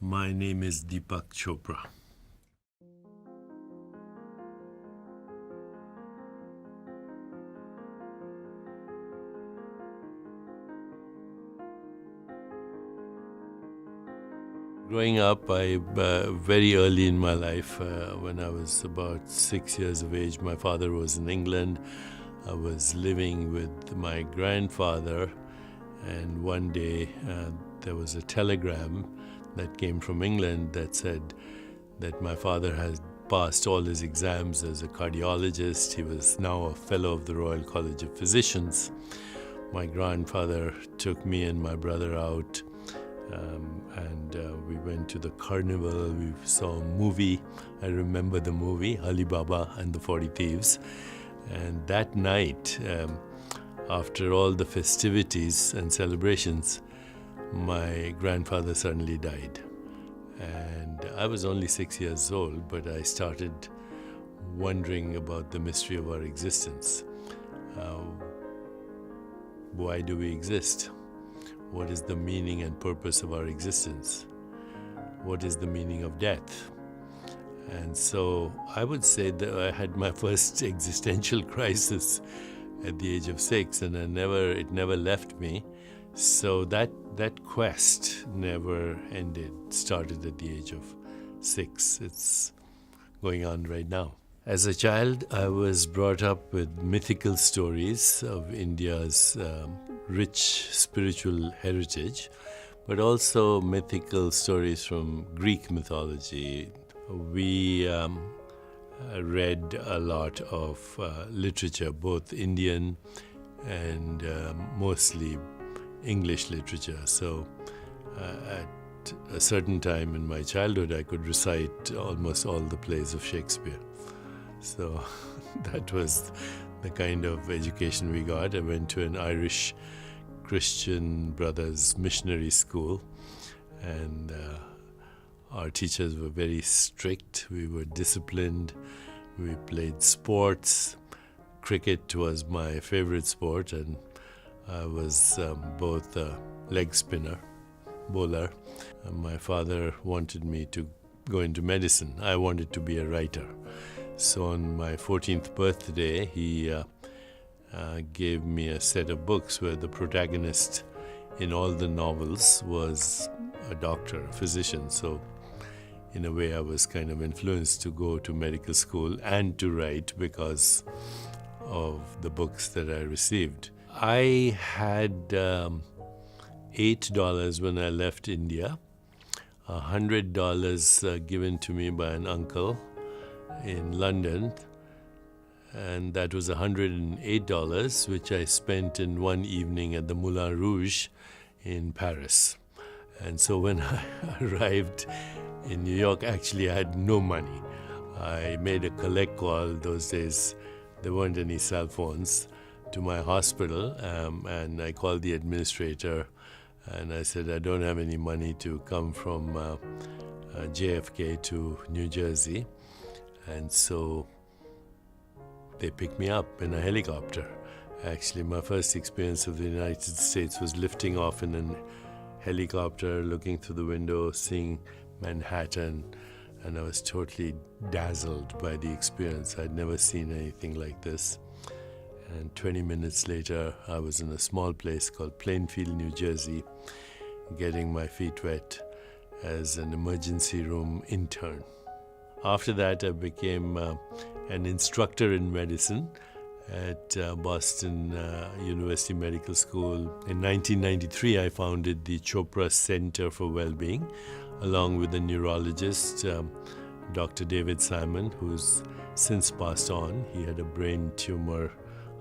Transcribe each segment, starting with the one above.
My name is Deepak Chopra. Growing up, very early in my life, when I was about 6 years of age, my father was in England. I was living with my grandfather, and one day there was a telegram that came from England that said that my father had passed all his exams as a cardiologist. He was now a fellow of the Royal College of Physicians. My grandfather took me and my brother out, and we went to the carnival. We saw a movie. I remember the movie, Ali Baba and the 40 Thieves. And that night, after all the festivities and celebrations, my grandfather suddenly died. And I was only 6 years old, but I started wondering about the mystery of our existence. Why do we exist? What is the meaning and purpose of our existence? What is the meaning of death? And so I would say that I had my first existential crisis at the age of 6, and it never left me. So that quest never ended. Started at the age of 6. It's going on right now. As a child, I was brought up with mythical stories of India's rich spiritual heritage, but also mythical stories from Greek mythology. We read a lot of literature, both Indian and mostly English literature. So at a certain time in my childhood, I could recite almost all the plays of Shakespeare. So that was the kind of education we got. I went to an Irish Christian Brothers missionary school, and our teachers were very strict. We were disciplined. We played sports. Cricket was my favorite sport, and I was both a leg spinner, bowler. And my father wanted me to go into medicine. I wanted to be a writer. So on my 14th birthday, he gave me a set of books where the protagonist in all the novels was a doctor, a physician. So in a way, I was kind of influenced to go to medical school and to write because of the books that I received. I had $8 when I left India, $100 given to me by an uncle in London, and that was $108, which I spent in one evening at the Moulin Rouge in Paris. And so when I arrived in New York, actually I had no money. I made a collect call. Those days there weren't any cell phones, to my hospital, and I called the administrator and I said, I don't have any money to come from JFK to New Jersey. And so they picked me up in a helicopter. Actually, my first experience of the United States was lifting off in a helicopter, looking through the window, seeing Manhattan, and I was totally dazzled by the experience. I'd never seen anything like this. And 20 minutes later, I was in a small place called Plainfield, New Jersey, getting my feet wet as an emergency room intern. After that, I became an instructor in medicine at Boston University Medical School. In 1993, I founded the Chopra Center for Wellbeing, along with a neurologist, Dr. David Simon, who's since passed on. He had a brain tumor,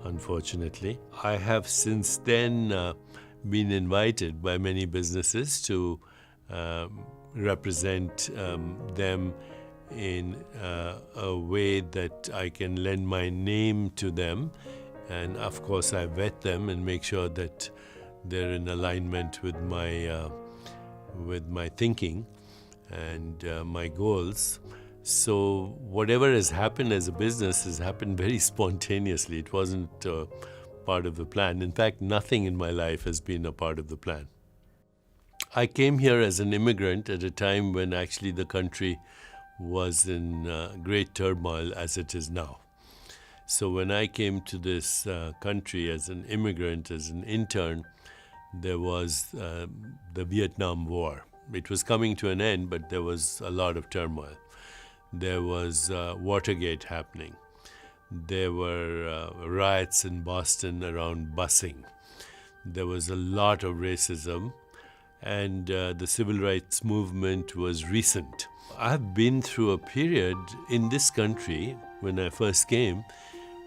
unfortunately. I have since then been invited by many businesses to represent them in a way that I can lend my name to them. And of course, I vet them and make sure that they're in alignment with my thinking and my goals. So whatever has happened as a business has happened very spontaneously. It wasn't part of the plan. In fact, nothing in my life has been a part of the plan. I came here as an immigrant at a time when actually the country was in great turmoil as it is now. So when I came to this country as an immigrant, as an intern, there was the Vietnam War. It was coming to an end, but there was a lot of turmoil. There was Watergate happening. There were riots in Boston around busing. There was a lot of racism, and the civil rights movement was recent. I've been through a period in this country when I first came,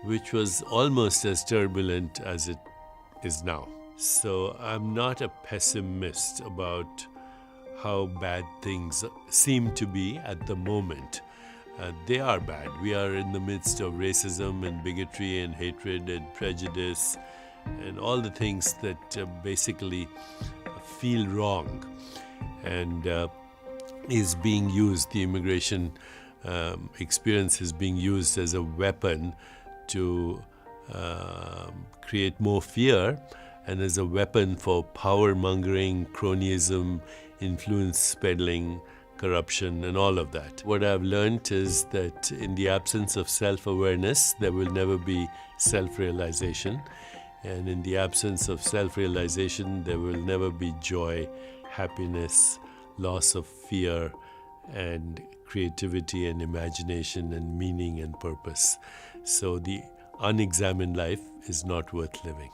which was almost as turbulent as it is now. So I'm not a pessimist about how bad things seem to be at the moment. They are bad. We are in the midst of racism and bigotry and hatred and prejudice and all the things that basically feel wrong and is being used. The immigration experience is being used as a weapon to create more fear and as a weapon for power-mongering, cronyism, influence peddling, corruption, and all of that. What I've learned is that in the absence of self-awareness, there will never be self-realization. And in the absence of self-realization, there will never be joy, happiness, loss of fear, and creativity and imagination and meaning and purpose. So the unexamined life is not worth living.